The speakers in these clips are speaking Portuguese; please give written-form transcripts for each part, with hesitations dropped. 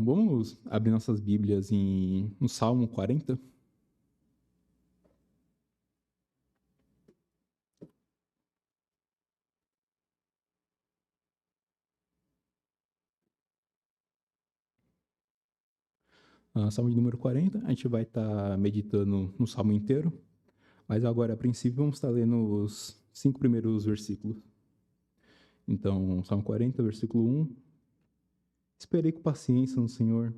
Bom, vamos abrir nossas Bíblias no Salmo 40. Salmo de número 40, a gente vai estar meditando no Salmo inteiro, mas agora, a princípio, vamos estar lendo os 5 primeiros versículos. Então, Salmo 40, versículo 1. Esperei com paciência no Senhor,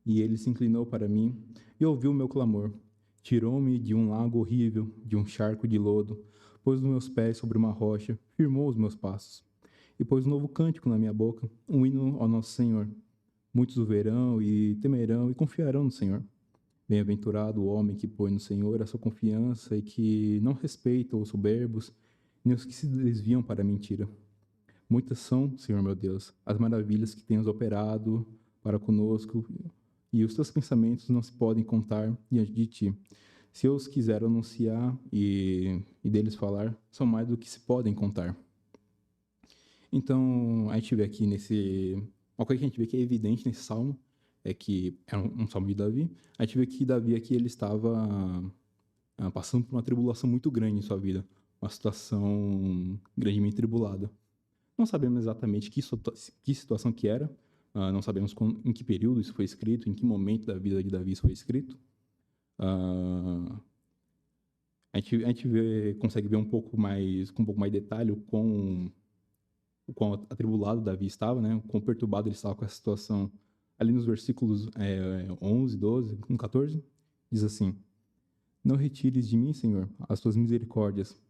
e ele se inclinou para mim e ouviu o meu clamor. Tirou-me de um lago horrível, de um charco de lodo, pôs os meus pés sobre uma rocha, firmou os meus passos, e pôs um novo cântico na minha boca, um hino ao nosso Senhor. Muitos o verão e temerão e confiarão no Senhor. Bem-aventurado o homem que põe no Senhor a sua confiança e que não respeita os soberbos, nem os que se desviam para a mentira. Muitas são, Senhor meu Deus, as maravilhas que tens operado para conosco, e os teus pensamentos não se podem contar diante de ti. Se eu os quiser anunciar e deles falar, são mais do que se podem contar. Então, a gente vê aqui uma coisa que a gente vê que é evidente nesse salmo é que é um salmo de Davi. A gente vê que Davi aqui ele estava passando por uma tribulação muito grande em sua vida, uma situação grandemente tribulada. Não sabemos exatamente que situação que era, não sabemos em que período isso foi escrito, em que momento da vida de Davi isso foi escrito. A gente consegue ver com um pouco mais de detalhe o quão atribulado Davi estava, né? O quão perturbado ele estava com essa situação. Ali nos versículos 11, 12, 14, diz assim: Não retires de mim, Senhor, as tuas misericórdias.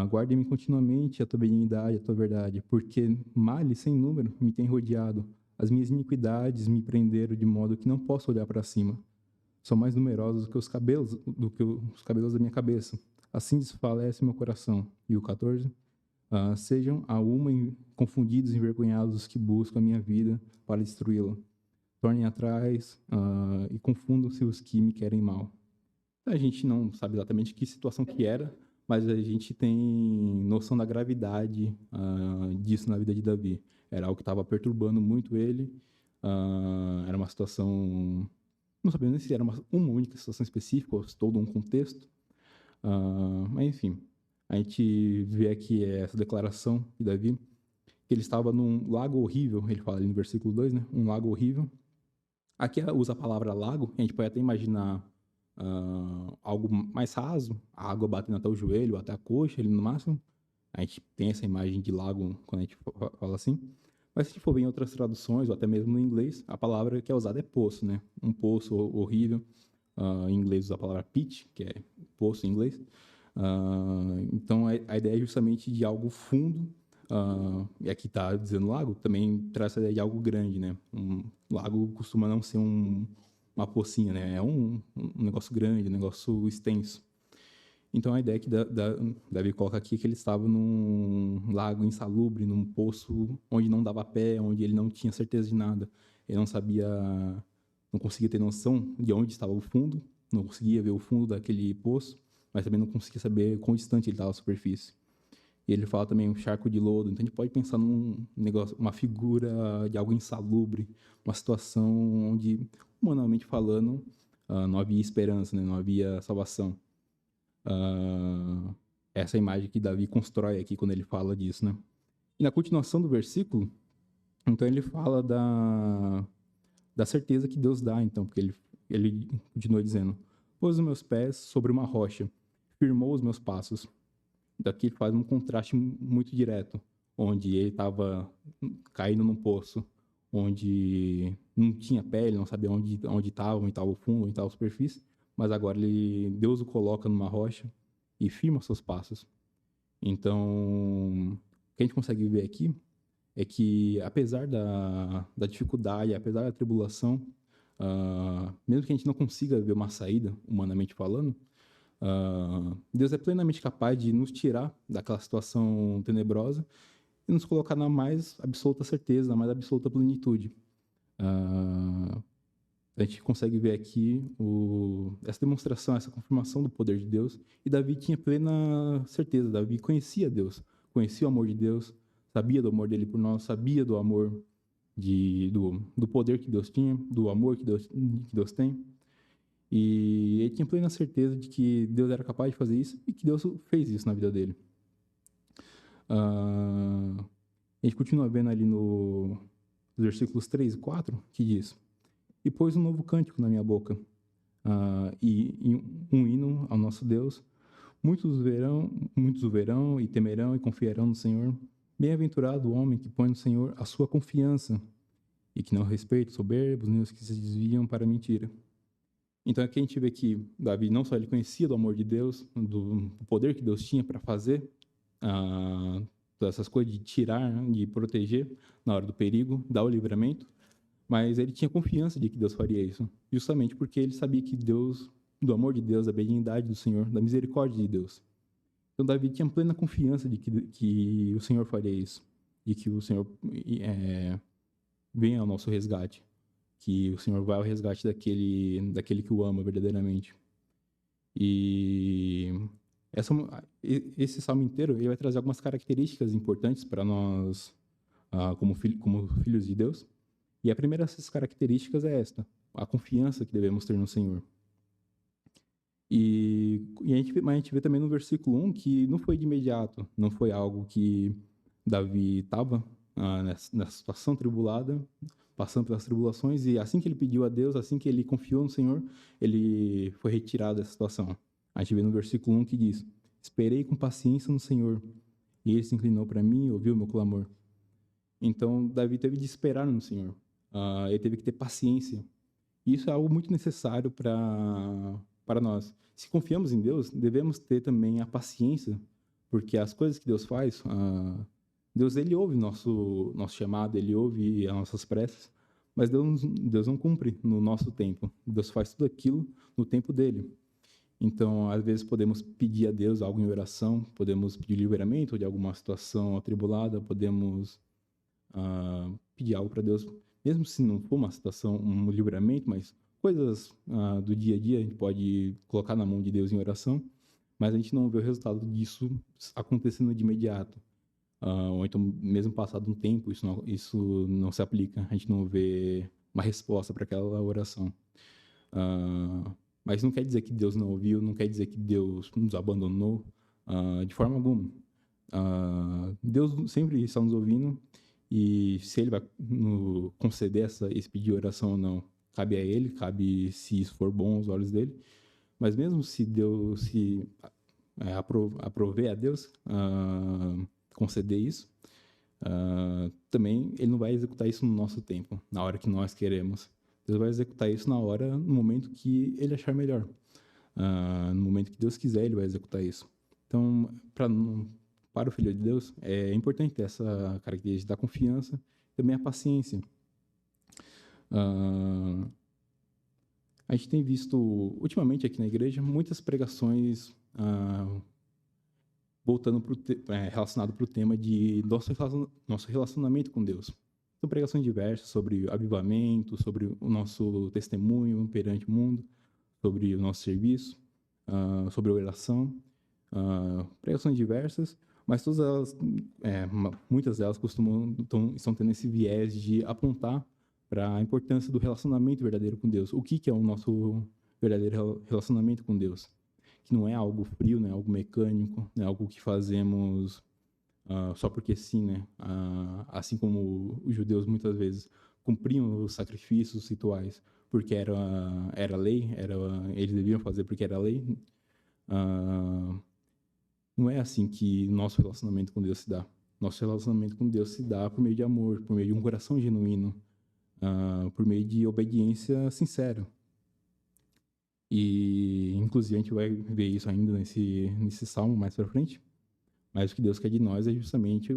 Guarde-me continuamente a tua benignidade, a tua verdade, porque males sem número me têm rodeado. As minhas iniquidades me prenderam de modo que não posso olhar para cima. São mais numerosos do que os cabelos da minha cabeça. Assim desfalece meu coração. E o 14: sejam a uma confundidos e envergonhados os que buscam a minha vida para destruí-la. Tornem atrás e confundam-se os que me querem mal. A gente não sabe exatamente que situação que era, mas a gente tem noção da gravidade disso na vida de Davi. Era algo que estava perturbando muito ele. Era uma situação... Não sabemos nem se era uma única situação específica ou se todo um contexto. Mas, enfim, a gente vê aqui essa declaração de Davi, que ele estava num lago horrível, ele fala ali no versículo 2, né? Um lago horrível. Aqui usa a palavra lago, a gente pode até imaginar algo mais raso, a água batendo até o joelho, até a coxa, ali no máximo. A gente tem essa imagem de lago quando a gente fala assim. Mas se a gente for ver em outras traduções, ou até mesmo no inglês, a palavra que é usada é poço, né? Um poço horrível. Em inglês usa a palavra pit, que é poço em inglês. Então a ideia é justamente de algo fundo, e aqui está dizendo lago, também traz essa ideia de algo grande, né? Um lago costuma não ser uma pocinha, né? É um negócio grande, um negócio extenso. Então a ideia que Davi coloca aqui é que ele estava num lago insalubre, num poço onde não dava pé, onde ele não tinha certeza de nada. Ele não conseguia ter noção de onde estava o fundo, não conseguia ver o fundo daquele poço, mas também não conseguia saber quão distante ele estava da superfície. E ele fala também um charco de lodo, então a gente pode pensar num negócio, uma figura de algo insalubre, uma situação onde, humanamente falando, não havia esperança, né? Não havia salvação. Essa imagem que Davi constrói aqui quando ele fala disso, né? E na continuação do versículo, então ele fala da certeza que Deus dá, então, porque ele continua dizendo: pôs os meus pés sobre uma rocha, firmou os meus passos. Daqui faz um contraste muito direto, onde ele estava caindo num poço, onde não tinha pele, não sabia onde estava o fundo, onde estava a superfície, mas agora Deus o coloca numa rocha e firma seus passos. Então, o que a gente consegue ver aqui é que, apesar da dificuldade, apesar da tribulação, mesmo que a gente não consiga ver uma saída, humanamente falando, Deus é plenamente capaz de nos tirar daquela situação tenebrosa e nos colocar na mais absoluta certeza, na mais absoluta plenitude. A gente consegue ver aqui essa demonstração, essa confirmação do poder de Deus. E Davi tinha plena certeza. Davi conhecia Deus, conhecia o amor de Deus, sabia do amor dele por nós, sabia do amor do poder que Deus tinha, do amor que Deus tem. E ele tinha plena certeza de que Deus era capaz de fazer isso e que Deus fez isso na vida dele. A gente continua vendo ali nos versículos 3 e 4, que diz: E pôs um novo cântico na minha boca, e um hino ao nosso Deus. Muitos o verão e temerão e confiarão no Senhor. Bem-aventurado o homem que põe no Senhor a sua confiança e que não respeita os soberbos nem os que se desviam para a mentira. Então aqui a gente vê que Davi não só ele conhecia do amor de Deus, do poder que Deus tinha para fazer essas coisas de tirar, de proteger na hora do perigo, dar o livramento, mas ele tinha confiança de que Deus faria isso, justamente porque ele sabia que Deus, do amor de Deus, da benignidade do Senhor, da misericórdia de Deus. Então Davi tinha plena confiança de que o Senhor faria isso, de que o Senhor venha ao nosso resgate, que o Senhor vai ao resgate daquele que o ama verdadeiramente. E esse salmo inteiro ele vai trazer algumas características importantes para nós como filhos de Deus. E a primeira dessas características é esta: a confiança que devemos ter no Senhor. Mas a gente vê também no versículo 1 que não foi de imediato, não foi algo que Davi estava nessa situação tribulada, passando pelas tribulações, e assim que ele pediu a Deus, assim que ele confiou no Senhor, ele foi retirado dessa situação. A gente vê no versículo 1 que diz: Esperei com paciência no Senhor, e ele se inclinou para mim e ouviu o meu clamor. Então, Davi teve de esperar no Senhor. Ele teve que ter paciência. E isso é algo muito necessário para nós. Se confiamos em Deus, devemos ter também a paciência, porque as coisas que Deus faz, Deus ele ouve nosso chamado, ele ouve as nossas preces, mas Deus não cumpre no nosso tempo. Deus faz tudo aquilo no tempo dele. Então, às vezes podemos pedir a Deus algo em oração, podemos pedir livramento de alguma situação atribulada, podemos pedir algo para Deus, mesmo se não for uma situação, um livramento, mas coisas do dia a dia a gente pode colocar na mão de Deus em oração, mas a gente não vê o resultado disso acontecendo de imediato. Ou então, mesmo passado um tempo, isso não se aplica, a gente não vê uma resposta para aquela oração. Mas não quer dizer que Deus não ouviu, não quer dizer que Deus nos abandonou, de forma alguma. Deus sempre está nos ouvindo, e se Ele vai conceder esse pedido de oração ou não, cabe a Ele, cabe se isso for bom aos olhos dEle. Mas mesmo se Deus aprover a Deus conceder isso, também Ele não vai executar isso no nosso tempo, na hora que nós queremos. Deus vai executar isso no momento que Ele achar melhor. No momento que Deus quiser, Ele vai executar isso. Então, para o Filho de Deus, é importante ter essa característica da confiança e também a paciência. A gente tem visto, ultimamente aqui na igreja, muitas pregações voltando relacionado para o tema de nosso relacionamento com Deus. São pregações diversas sobre avivamento, sobre o nosso testemunho perante o mundo, sobre o nosso serviço, sobre a oração. Pregações diversas, mas todas elas, muitas delas estão tendo esse viés de apontar para a importância do relacionamento verdadeiro com Deus. O que é o nosso verdadeiro relacionamento com Deus? Que não é algo frio, não é algo mecânico, não é algo que fazemos só porque sim, né? Assim como os judeus muitas vezes cumpriam os sacrifícios rituais porque era lei, eles deviam fazer porque era lei. Não é assim que nosso relacionamento com Deus se dá. Nosso relacionamento com Deus se dá por meio de amor, por meio de um coração genuíno, por meio de obediência sincera. E, inclusive, a gente vai ver isso ainda nesse salmo mais para frente. Mas o que Deus quer de nós é justamente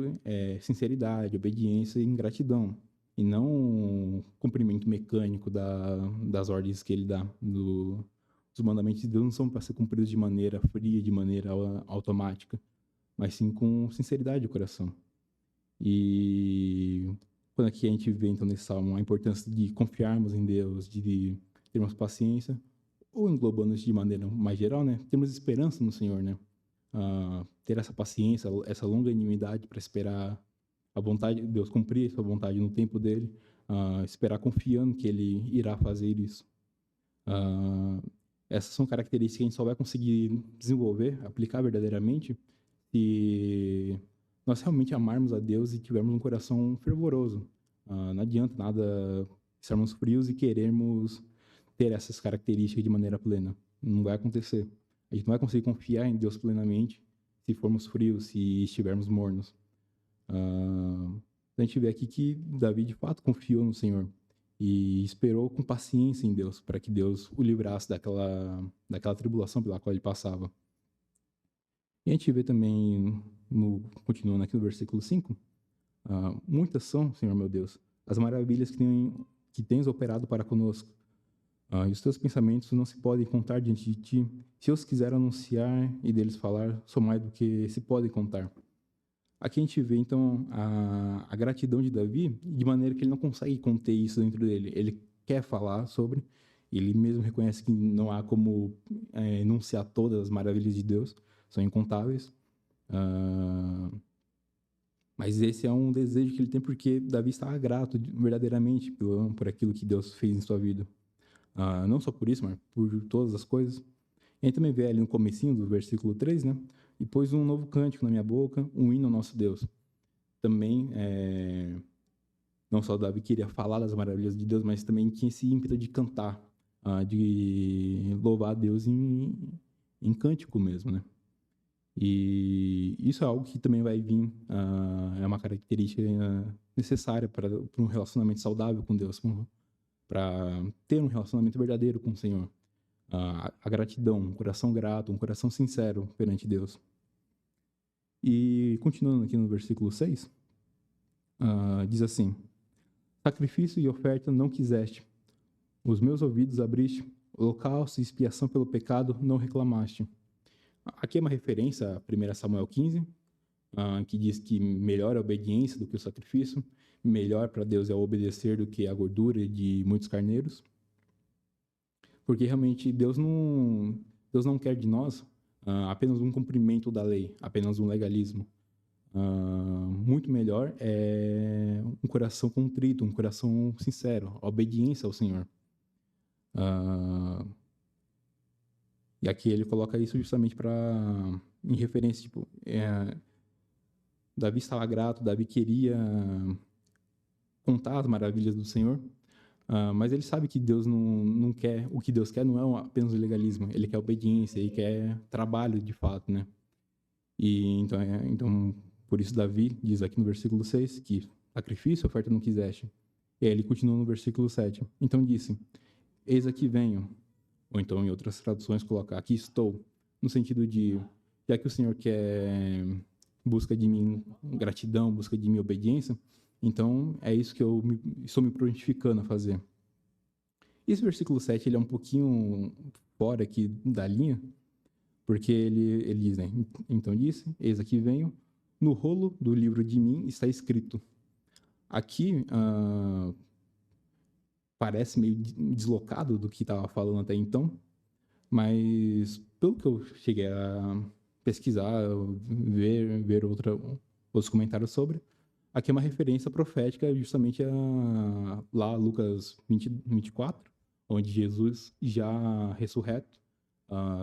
sinceridade, obediência e ingratidão. E não cumprimento mecânico das ordens que Ele dá. Os mandamentos de Deus não são para ser cumpridos de maneira fria, de maneira automática, mas sim com sinceridade de coração. E quando aqui a gente vê, então, nesse salmo, a importância de confiarmos em Deus, de termos paciência, ou englobando isso de maneira mais geral, né? Termos esperança no Senhor, né? Ter essa paciência, essa longanimidade para esperar a vontade de Deus, cumprir a sua vontade no tempo dele, esperar confiando que ele irá fazer isso. Essas são características que a gente só vai conseguir desenvolver, aplicar verdadeiramente, se nós realmente amarmos a Deus e tivermos um coração fervoroso. Não adianta nada estarmos frios e querermos ter essas características de maneira plena. Não vai acontecer. A gente não vai conseguir confiar em Deus plenamente se formos frios, se estivermos mornos. A gente vê aqui que Davi, de fato, confiou no Senhor e esperou com paciência em Deus, para que Deus o livrasse daquela tribulação pela qual ele passava. E a gente vê também, continuando aqui no versículo 5, muitas são, Senhor meu Deus, as maravilhas que tens operado para conosco. E os teus pensamentos não se podem contar diante de ti. Se eu os quiser anunciar e deles falar, são mais do que se podem contar. Aqui a gente vê, então, a gratidão de Davi, de maneira que ele não consegue conter isso dentro dele. Ele quer falar sobre, ele mesmo reconhece que não há como enunciar todas as maravilhas de Deus, são incontáveis. Mas esse é um desejo que ele tem porque Davi está grato verdadeiramente por aquilo que Deus fez em sua vida. Não só por isso, mas por todas as coisas. A gente também vê ali no comecinho do versículo 3, né? E pôs um novo cântico na minha boca, um hino ao nosso Deus. Também, não só Davi queria falar das maravilhas de Deus, mas também tinha esse ímpeto de cantar, de louvar a Deus em cântico mesmo, né? E isso é algo que também vai vir, é uma característica necessária para um relacionamento saudável com Deus, para ter um relacionamento verdadeiro com o Senhor. A gratidão, um coração grato, um coração sincero perante Deus. E continuando aqui no versículo 6, diz assim: sacrifício e oferta não quiseste, os meus ouvidos abriste, holocausto e expiação pelo pecado não reclamaste. Aqui é uma referência a 1 Samuel 15, que diz que melhor é a obediência do que o sacrifício, melhor para Deus é obedecer do que a gordura de muitos carneiros. Porque realmente Deus não quer de nós apenas um cumprimento da lei, apenas um legalismo. Muito melhor é um coração contrito, um coração sincero, a obediência ao Senhor. E aqui ele coloca isso justamente em referência, tipo, Davi estava grato, Davi queria contar as maravilhas do Senhor, mas ele sabe que Deus não quer, o que Deus quer não é apenas o legalismo, ele quer obediência, ele quer trabalho de fato, né? E então por isso Davi diz aqui no versículo 6 que sacrifício, oferta não quiseste. E aí ele continua no versículo 7. Então disse: eis aqui venho. Ou então em outras traduções colocar: aqui estou. No sentido de, já que o Senhor quer busca de mim gratidão, busca de mim obediência, então é isso que eu estou me prontificando a fazer. Esse versículo 7 ele é um pouquinho fora aqui da linha, porque ele diz, né? Então disse: eis aqui venho, no rolo do livro de mim está escrito. Aqui parece meio deslocado do que estava falando até então, mas pelo que eu cheguei a pesquisar, ver outros comentários sobre, aqui é uma referência profética justamente lá Lucas 24, onde Jesus, já ressurreto,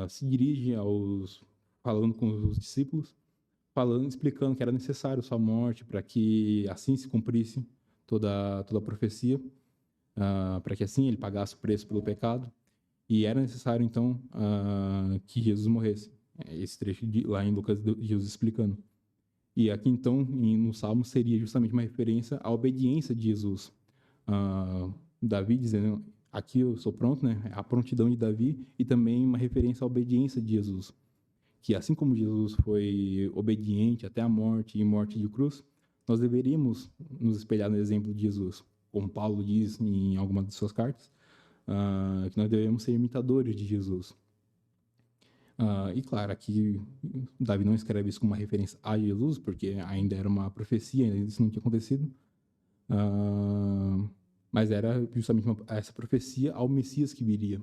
se dirige falando com os discípulos, explicando que era necessário sua morte para que assim se cumprisse toda a profecia, para que assim ele pagasse o preço pelo pecado, e era necessário então que Jesus morresse. Esse trecho lá em Lucas, Jesus explicando. E aqui então no Salmo seria justamente uma referência à obediência de Jesus. Davi dizendo: aqui eu sou pronto, né? A prontidão de Davi, e também uma referência à obediência de Jesus, que assim como Jesus foi obediente até a morte e morte de cruz, nós deveríamos nos espelhar no exemplo de Jesus, como Paulo diz em alguma de suas cartas, que nós devemos ser imitadores de Jesus. E claro, aqui Davi não escreve isso como uma referência a Jesus, porque ainda era uma profecia, isso não tinha acontecido, mas era justamente essa profecia ao Messias que viria.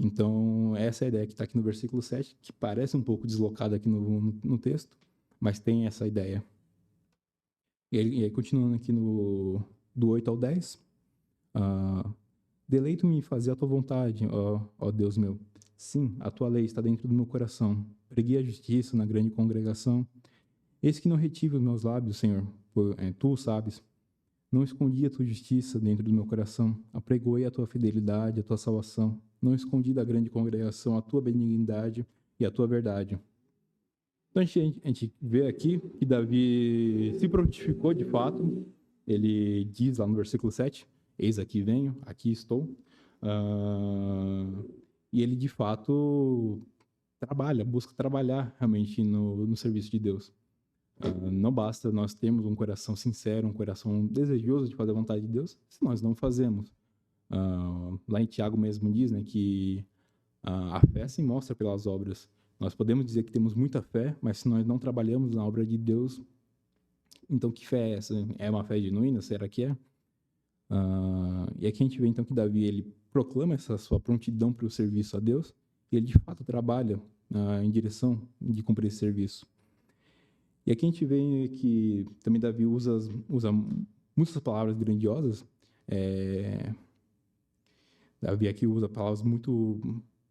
Então, essa é a ideia que está aqui no versículo 7, que parece um pouco deslocada aqui no texto, mas tem essa ideia. E aí, continuando aqui do 8 ao 10, ah, deleito-me em fazer a tua vontade, ó Deus meu. Sim, a tua lei está dentro do meu coração. Preguei a justiça na grande congregação. Eis que não retive os meus lábios, Senhor, tu sabes. Não escondi a tua justiça dentro do meu coração. Apregoei a tua fidelidade, a tua salvação. Não escondi da grande congregação a tua benignidade e a tua verdade. Então a gente vê aqui que Davi se prontificou de fato. Ele diz lá no versículo 7, eis aqui venho, aqui estou. E ele de fato trabalha, busca trabalhar realmente no serviço de Deus. Não basta nós termos um coração sincero, um coração desejoso de fazer a vontade de Deus, se nós não fazemos. Lá em Tiago mesmo diz, né, que a fé se mostra pelas obras. Nós podemos dizer que temos muita fé, mas se nós não trabalhamos na obra de Deus, então que fé é essa? É uma fé genuína? Será que é? E aqui a gente vê então que Davi ele proclama essa sua prontidão para o serviço a Deus e ele de fato trabalha em direção de cumprir esse serviço. E aqui a gente vê que também Davi usa muitas palavras grandiosas. Davi aqui usa palavras muito,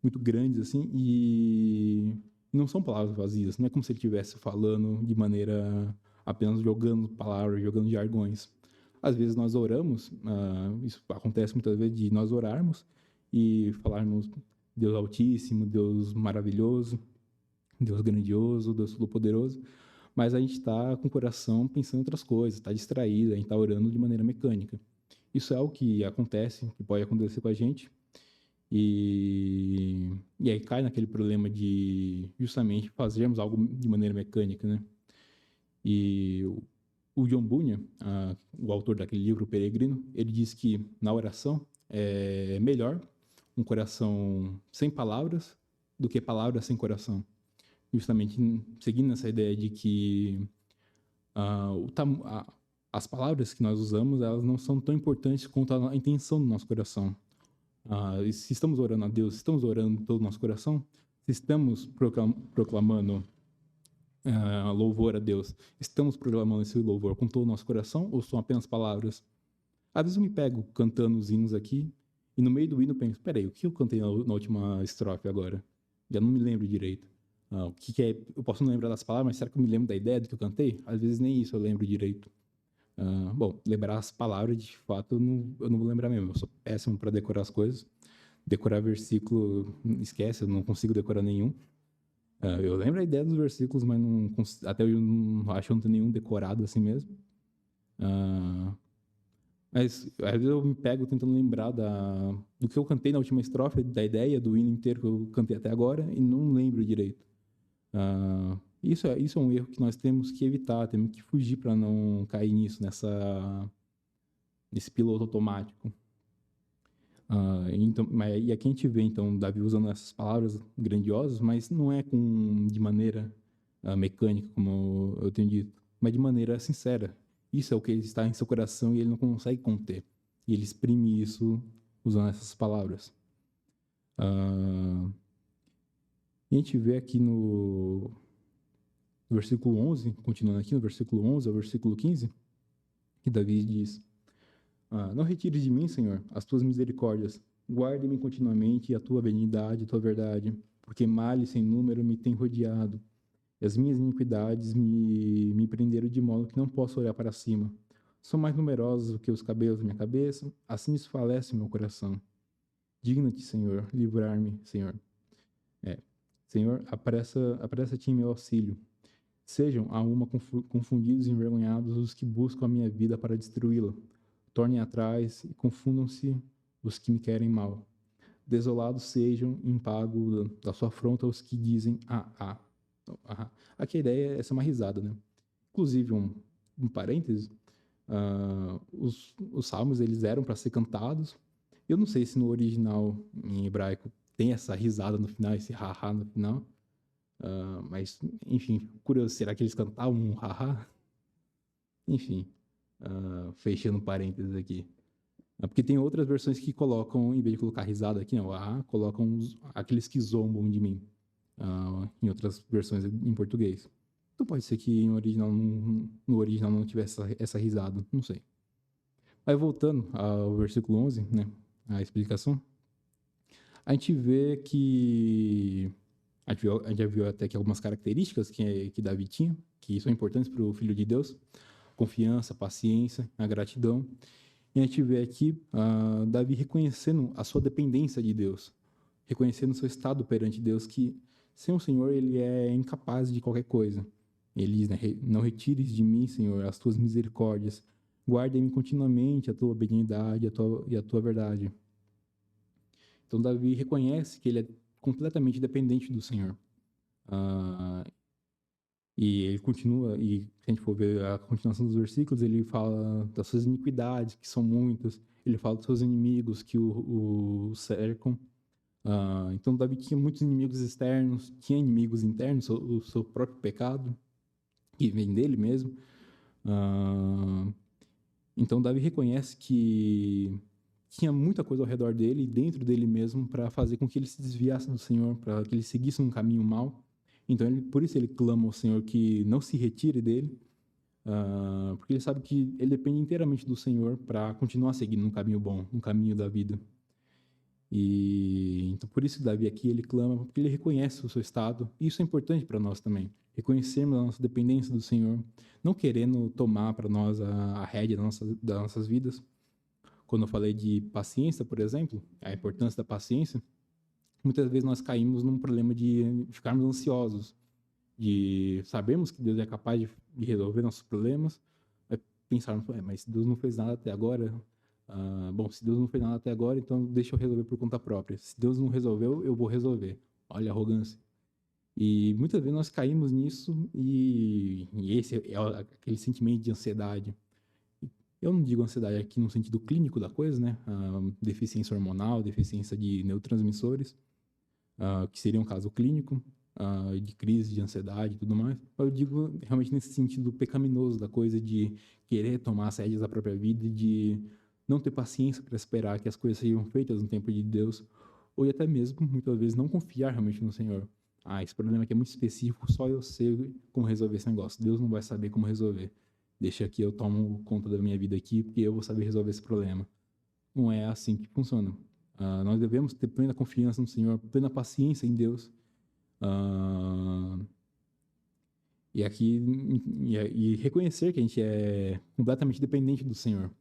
muito grandes, assim, e não são palavras vazias. Não é como se ele estivesse falando de maneira apenas jogando palavras, jogando jargões. Às vezes nós oramos, isso acontece muitas vezes de nós orarmos e falarmos Deus Altíssimo, Deus maravilhoso, Deus grandioso, Deus todo-poderoso, mas a gente está com o coração pensando em outras coisas, está distraído, a gente está orando de maneira mecânica. Isso é algo que acontece, que pode acontecer com a gente, e aí cai naquele problema de justamente fazermos algo de maneira mecânica, né? E o John Bunyan, o autor daquele livro, O Peregrino, ele diz que na oração é melhor um coração sem palavras do que palavras sem coração. Justamente seguindo essa ideia de que as palavras que nós usamos, elas não são tão importantes quanto a intenção do nosso coração. Se estamos orando a Deus, se estamos orando todo o nosso coração, se estamos proclamando louvor a Deus, estamos proclamando esse louvor com todo o nosso coração ou são apenas palavras? Às vezes eu me pego cantando os hinos aqui e no meio do hino eu penso, peraí, o que eu cantei na última estrofe agora? Já não me lembro direito. O que é? Eu posso não lembrar das palavras, mas será que eu me lembro da ideia do que eu cantei? Às vezes nem isso eu lembro direito. Bom, lembrar as palavras, de fato, eu não vou lembrar mesmo. Eu sou péssimo para decorar as coisas. Decorar versículo, esquece, eu não consigo decorar nenhum. Eu lembro a ideia dos versículos, mas até eu não acho que não tenho nenhum decorado assim mesmo. Mas às vezes eu me pego tentando lembrar do que eu cantei na última estrofe, da ideia do hino inteiro que eu cantei até agora, e não lembro direito. Isso é um erro que nós temos que evitar, temos que fugir para não cair nisso, nesse piloto automático. Então, e aqui a gente vê, então, Davi usando essas palavras grandiosas, mas não é de maneira mecânica, como eu tenho dito, mas de maneira sincera. Isso é o que está em seu coração e ele não consegue conter. E ele exprime isso usando essas palavras. E a gente vê aqui no versículo 11, continuando aqui no versículo 11 ao versículo 15, que Davi diz: não retires de mim, Senhor, as tuas misericórdias. Guarde-me continuamente a tua benignidade e a tua verdade, porque males sem número me têm rodeado, e as minhas iniquidades me prenderam de modo que não posso olhar para cima. São mais numerosos do que os cabelos da minha cabeça, assim desfalece meu coração. Digna-te, Senhor, livrar-me, Senhor. Senhor, apressa-te em meu auxílio. Sejam a uma confundidos e envergonhados os que buscam a minha vida para destruí-la. Tornem atrás e confundam-se os que me querem mal. Desolados sejam em pago da sua afronta os que dizem Aqui a ideia é essa, uma risada, né? Inclusive, um parêntese, os salmos eles eram para ser cantados. Eu não sei se no original em hebraico tem essa risada no final, esse ha-ha no final. Mas, enfim, curioso, será que eles cantavam um ha-ha? Enfim, fechando parênteses aqui. Porque tem outras versões que colocam, em vez de colocar risada aqui, não, colocam aqueles que zombam de mim. Em outras versões em português. Então pode ser que no original não tivesse essa risada, não sei. Aí voltando ao versículo 11, né, a explicação, a gente vê que a gente já viu até que algumas características que Davi tinha, que são importantes para o Filho de Deus: confiança, paciência, a gratidão. E a gente vê aqui Davi reconhecendo a sua dependência de Deus, reconhecendo o seu estado perante Deus, que sem o Senhor ele é incapaz de qualquer coisa. Ele diz, né, não retires de mim, Senhor, as tuas misericórdias. Guarda-me continuamente a tua benignidade e a tua verdade. Então, Davi reconhece que ele é completamente dependente do Senhor. E ele continua, e se a gente for ver a continuação dos versículos, ele fala das suas iniquidades, que são muitas. Ele fala dos seus inimigos que o cercam. Então, Davi tinha muitos inimigos externos, tinha inimigos internos, o seu próprio pecado, que vem dele mesmo. Então, Davi reconhece que tinha muita coisa ao redor dele e dentro dele mesmo para fazer com que ele se desviasse do Senhor, para que ele seguisse um caminho mau. Então, por isso ele clama ao Senhor que não se retire dele, porque ele sabe que ele depende inteiramente do Senhor para continuar seguindo um caminho bom, um caminho da vida. E então por isso que Davi aqui ele clama, porque ele reconhece o seu estado. E isso é importante para nós também, reconhecermos a nossa dependência do Senhor, não querendo tomar para nós a rédea das nossas vidas. Quando eu falei de paciência, por exemplo, a importância da paciência, muitas vezes nós caímos num problema de ficarmos ansiosos, de sabermos que Deus é capaz de resolver nossos problemas, pensarmos, mas Deus não fez nada até agora. Bom, se Deus não fez nada até agora, então deixa eu resolver por conta própria. Se Deus não resolveu, eu vou resolver. Olha a arrogância. E muitas vezes nós caímos nisso e esse é aquele sentimento de ansiedade. Eu não digo ansiedade aqui no sentido clínico da coisa, né? Deficiência hormonal, deficiência de neurotransmissores, que seria um caso clínico, de crise de ansiedade e tudo mais. Eu digo realmente nesse sentido pecaminoso da coisa de querer tomar as rédeas da própria vida e de não ter paciência para esperar que as coisas sejam feitas no tempo de Deus, ou até mesmo, muitas vezes, não confiar realmente no Senhor. Esse problema aqui é muito específico, só eu sei como resolver esse negócio. Deus não vai saber como resolver. Deixa que eu tomo conta da minha vida aqui, porque eu vou saber resolver esse problema. Não é assim que funciona. Nós devemos ter plena confiança no Senhor, plena paciência em Deus. E reconhecer que a gente é completamente dependente do Senhor.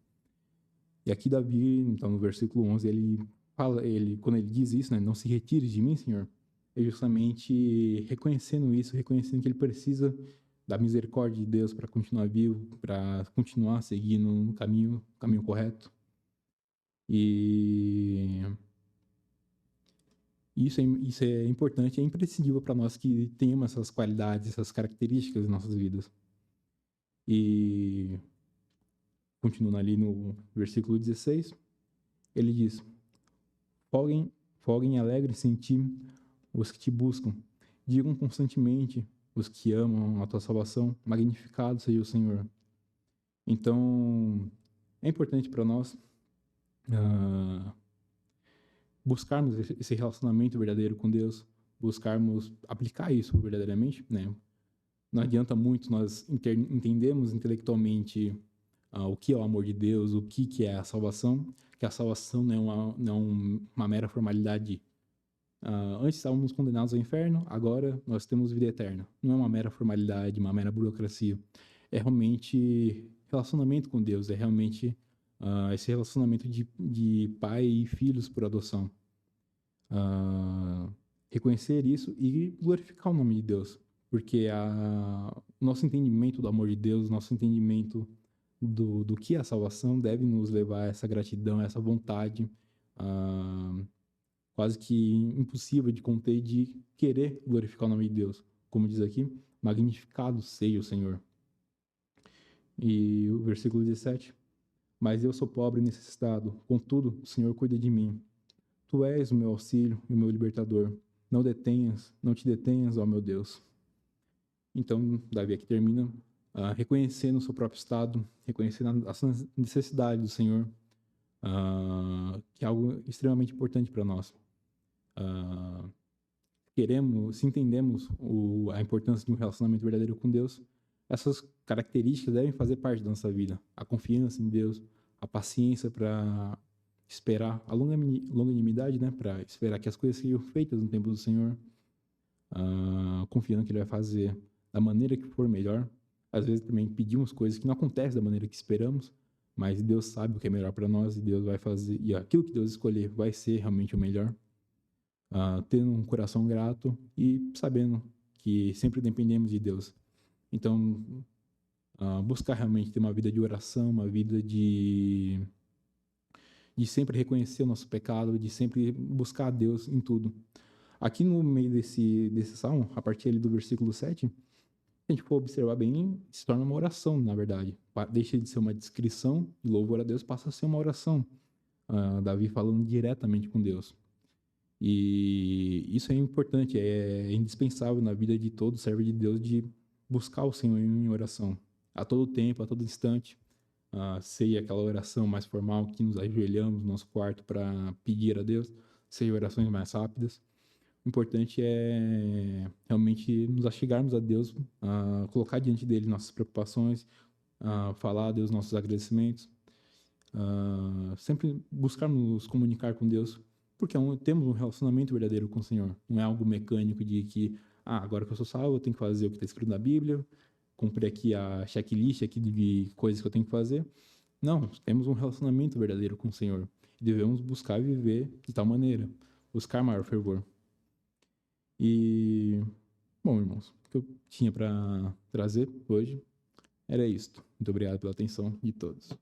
E aqui Davi, então no versículo 11, ele fala, quando ele diz isso, né, não se retire de mim, Senhor, é justamente reconhecendo isso, reconhecendo que ele precisa da misericórdia de Deus para continuar vivo, para continuar seguindo no caminho correto. E isso é importante, é imprescindível para nós que tenhamos essas qualidades, essas características em nossas vidas. E continuando ali no versículo 16, ele diz: Folguem alegres em ti os que te buscam. Digam constantemente os que amam a tua salvação, magnificado seja o Senhor. Então, é importante para nós buscarmos esse relacionamento verdadeiro com Deus, buscarmos aplicar isso verdadeiramente, né? Não adianta muito nós entendemos intelectualmente o que é o amor de Deus, o que é a salvação, que a salvação não é uma mera formalidade. Antes estávamos condenados ao inferno, agora nós temos vida eterna. Não é uma mera formalidade, uma mera burocracia. É realmente relacionamento com Deus, é realmente esse relacionamento de pai e filhos por adoção. Reconhecer isso e glorificar o nome de Deus, porque o nosso entendimento do amor de Deus, nosso entendimento do que é a salvação deve nos levar a essa gratidão, a essa vontade quase que impossível de conter, de querer glorificar o nome de Deus. Como diz aqui, magnificado seja o Senhor. E o versículo 17: Mas eu sou pobre e necessitado, contudo o Senhor cuida de mim. Tu és o meu auxílio e o meu libertador. Não te detenhas, ó meu Deus. Então, Davi aqui termina reconhecendo o seu próprio estado, reconhecendo a necessidade do Senhor, que é algo extremamente importante para nós. se entendemos a importância de um relacionamento verdadeiro com Deus, essas características devem fazer parte da nossa vida. A confiança em Deus, a paciência para esperar, a longanimidade, né, para esperar que as coisas sejam feitas no tempo do Senhor, confiando que Ele vai fazer da maneira que for melhor. Às vezes também pedimos coisas que não acontecem da maneira que esperamos, mas Deus sabe o que é melhor para nós e Deus vai fazer, e aquilo que Deus escolher vai ser realmente o melhor. Tendo um coração grato e sabendo que sempre dependemos de Deus. Então, buscar realmente ter uma vida de oração, uma vida de sempre reconhecer o nosso pecado, de sempre buscar a Deus em tudo. Aqui no meio desse salmo, a partir ali do versículo 7, se a gente for observar bem, se torna uma oração, na verdade. Deixa de ser uma descrição de louvor a Deus, passa a ser uma oração. Davi falando diretamente com Deus. E isso é importante, é indispensável na vida de todo servo de Deus, de buscar o Senhor em oração, a todo tempo, a todo instante. Seja aquela oração mais formal que nos ajoelhamos no nosso quarto para pedir a Deus, seja orações mais rápidas. O importante é realmente nos achegarmos a Deus, colocar diante dele nossas preocupações, falar a Deus nossos agradecimentos, sempre buscar nos comunicar com Deus, porque temos um relacionamento verdadeiro com o Senhor. Não é algo mecânico de que, agora que eu sou salvo, eu tenho que fazer o que está escrito na Bíblia, cumprir aqui a checklist aqui de coisas que eu tenho que fazer. Não, temos um relacionamento verdadeiro com o Senhor. E devemos buscar viver de tal maneira, buscar maior fervor. E, bom, irmãos, o que eu tinha para trazer hoje era isto. Muito obrigado pela atenção de todos.